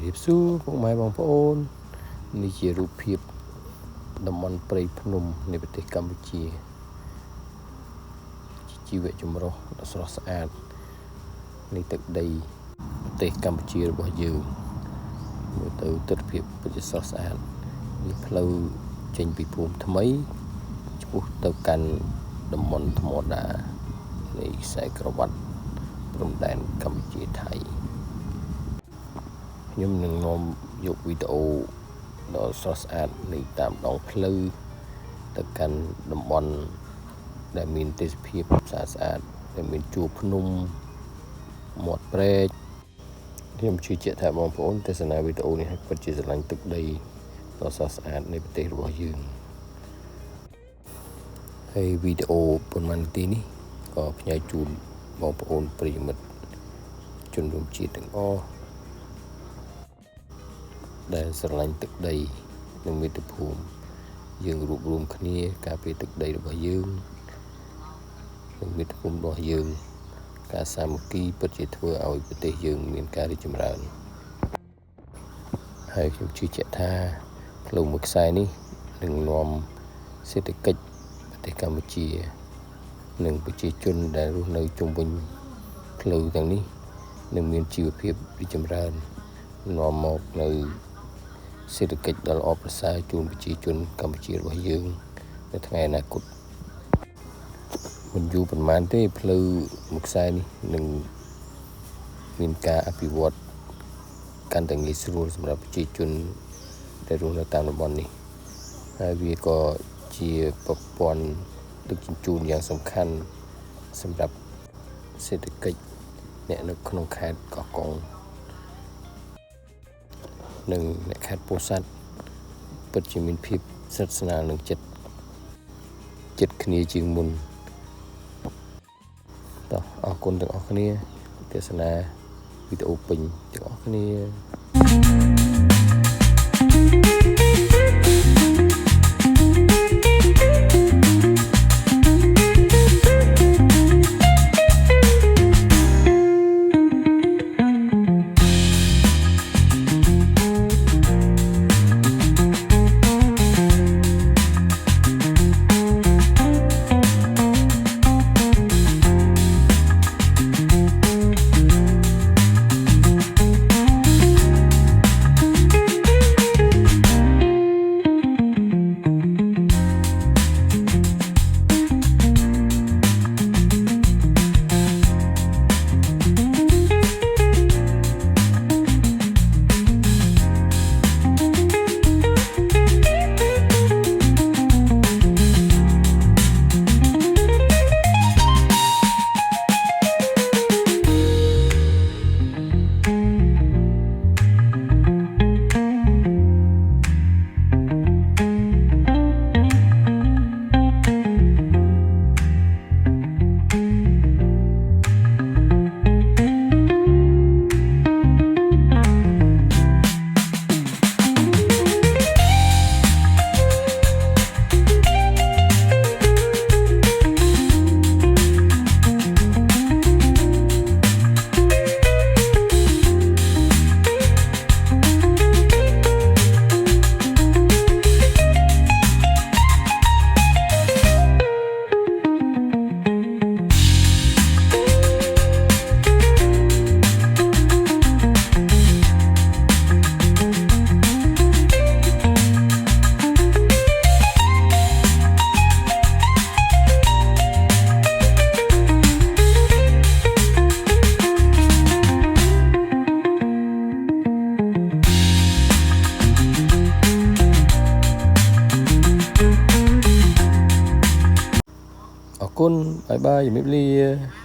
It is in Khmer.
รีบสู้พวกไม้บางพระโอนนี่ជារូបភាពតំបន់ព្រៃភ្នំនៃប្រទេសកម្ពុជាជីវៈចម្រុះដ៏ស្រស់ស្អាតនៃទឹកដីប្រទេសកម្ពុជារបស់យើងមើលទៅទិដ្ឋភាពពិតជាស្រស់ស្អាតនេះផ្លូវចេញពីភូមិថ្មីឆ្ពោះទៅកាន់តំបន់ថ្មដានៃខ្សែក្រវ៉ាត់ព្រំដែនកម្ពុជាថៃខ្ញុំនឹងនាំយកវីដេអូដ៏ស្រស់ស្អាតនៃតាមដងផ្លូវទៅកាន់តំបន់ដែលមានទេសភាពស្អាតដែលមានជួរភ្នំមាត់ព្រែកខ្ញុំជឿជាក់ថាបងប្អូនទស្សនាវីដេអូនេះពិតជាស្រឡាញ់ទឹកដីដ៏ស្រស់ស្អាតនៃប្រទេសរបស់យើងហើយវីដេអូប៉ុន្មាននាទីនេះក៏ផ្ញើជូនបងប្អូនប្រិយមិត្តជនរួមជាតិទាំងអស់ដែលស្រឡាញ់ទឹកដីនិងមាតុភូមិយើងរួបរวมគ្នាការពារទឹកដីរបស់យើងនិងមាតុភូមិរបស់យើងការសាមគ្គីពិតជាធ្វើឲ្យប្រទេសយើងមានការរីកចម្រើនហើយខ្ញុំជឿជាក់ថាផ្លូវមួយខ្សែនេះនឹងនាំសេដ្ឋកិច្ចប្រទេសកម្ពុជានិងប្រជាជនដែលរស់នៅជុំវិញផ្លូវទាំងនេះនឹងមានជីវភាពរីកចម្រើននាំមកនៅសេដ្ឋកិច្ចដ៏ល្អប្រសើរជូនប្រជាជនកម្ពុជារបស់យើងនៅថ្ងៃអនាគតមិនយូរប៉ុន្មានទេផ្លូវមួយខ្សែនេះនឹងមានការអភិវឌ្ឍកាន់តែងាយស្រួលសម្រាប់ប្រជាជនដែលរស់នៅតាមតំបន់នេះហើយវាក៏ជាប្រព័ន្ធដឹកជញ្ជូនយ៉ាងសំខាន់សម្រាប់សេដ្ឋកិច្ចអ្នកនៅក្នុងខេត្តកោះកុងនិងអ្នកខេត្តពោធិ៍សាត់ពិតជាមានភាពស្និទ្ធស្នាលនឹងចិត្តគ្នាជាងមុនតោះអរគុណទាំងអស់គ្នាទស្សនាវីដេអូពេញទាំងអស់គ្នាអរគុណបាយបាយជំរាបលា